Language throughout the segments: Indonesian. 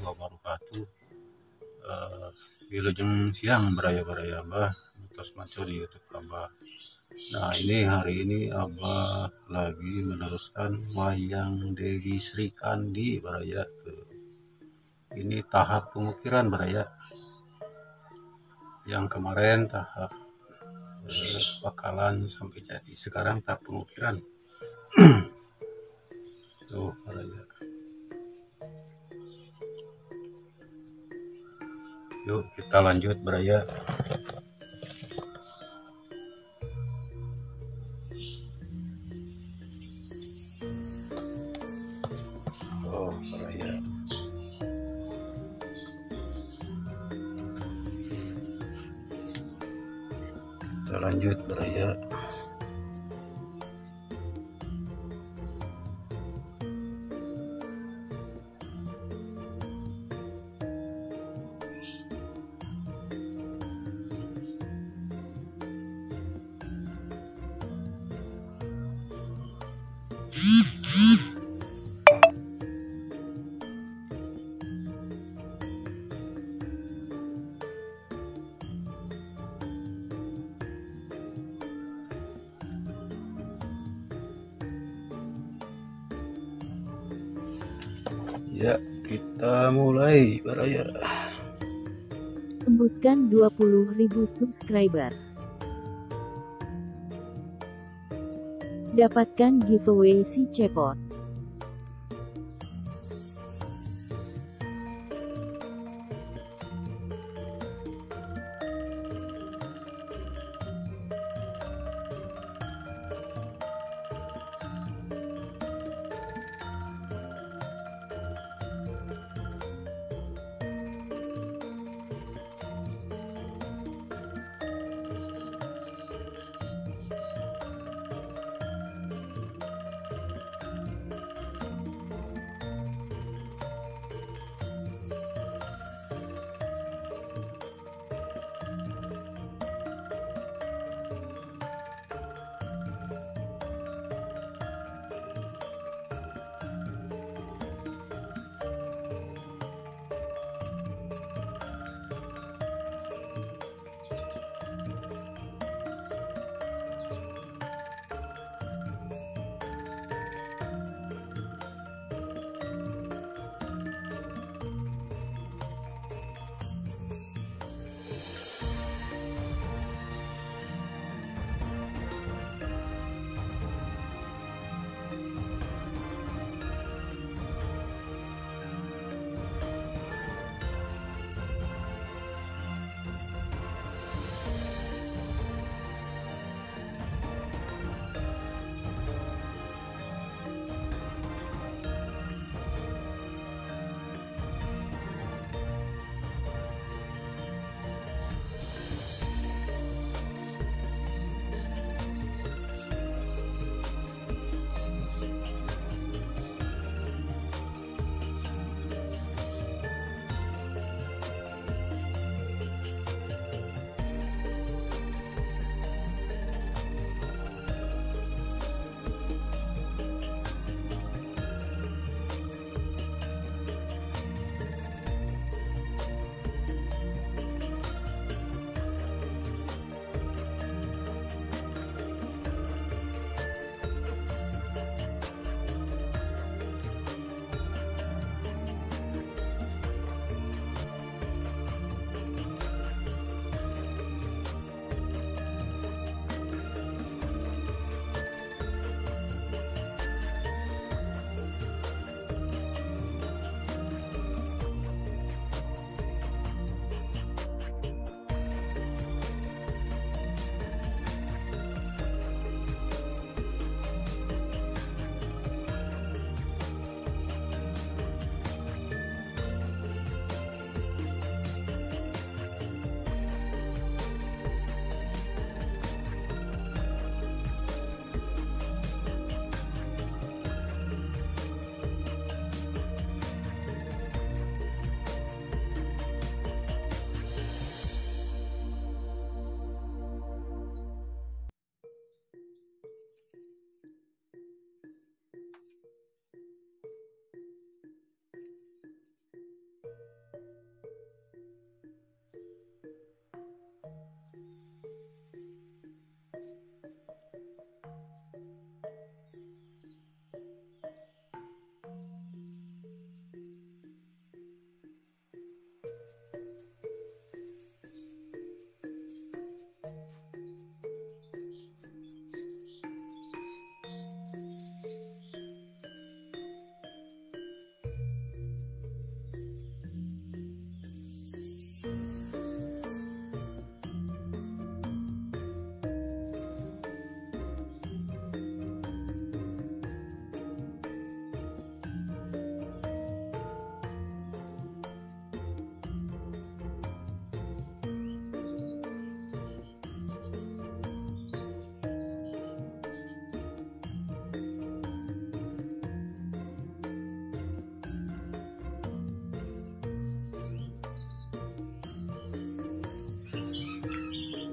Wabarakatuh. Wilujeng siang beraya-beraya Abah terus maco di YouTube Abah. Nah ini hari ini Abah lagi meneruskan wayang Dewi Sri Kandi beraya. Ini tahap pengukiran beraya. Yang kemarin tahap bakalan sampai jadi, sekarang tahap pengukiran. Tuh beraya. Yuk kita lanjut beraya. Oh beraya. Kita lanjut beraya. Ya, kita mulai beraya. Tembuskan 20.000 subscriber. Dapatkan giveaway si Cepot.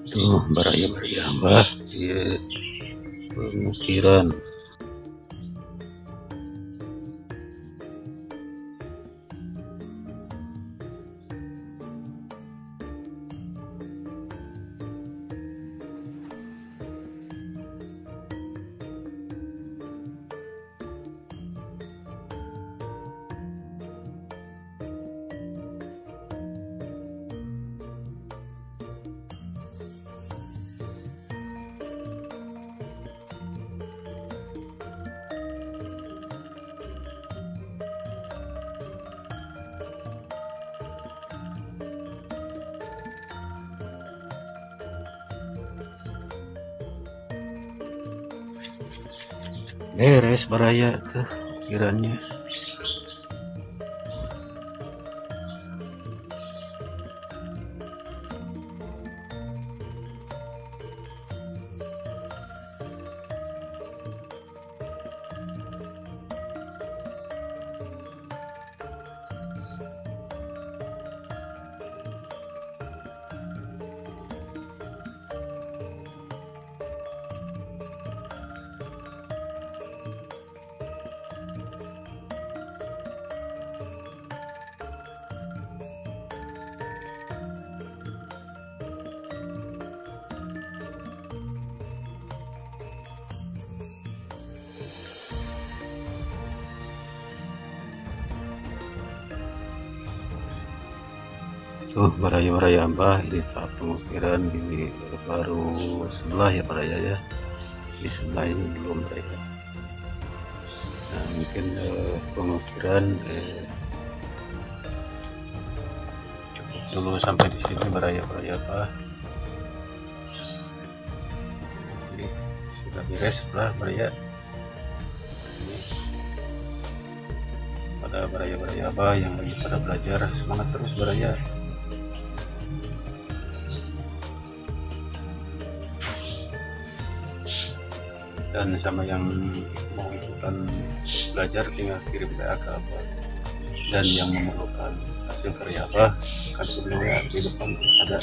Tuh baraya-baraya Mbah iya pengukiran. Beres baraya tuh kiranya. Tuh baraya-baraya Mbah ini tahap pengukiran ini baru sebelah ya baraya ya, di sebelah ini belum baraya. Nah mungkin pengukiran cukup dulu sampai di sini baraya-baraya Mbah. Ini sudah beres sebelah baraya. Ini pada baraya-baraya Mbah yang lagi pada belajar, semangat terus baraya. Dan sama yang mau ikutan belajar tinggal kirim WA ke Abah, dan yang memerlukan hasil karya Abah kan tulis WA di depan ada.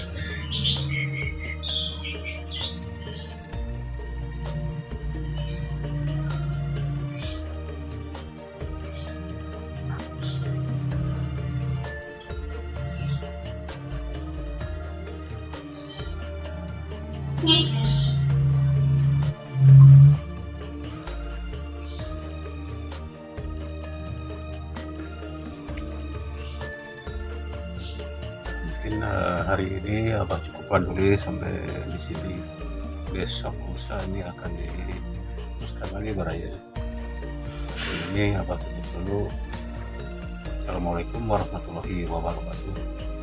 Mungkin hari ini Abah cukupan dulu sampai di sini. Besok lusa ini akan diteruskan lagi baraya. Ini Abah tutup dulu. Assalamualaikum warahmatullahi wabarakatuh.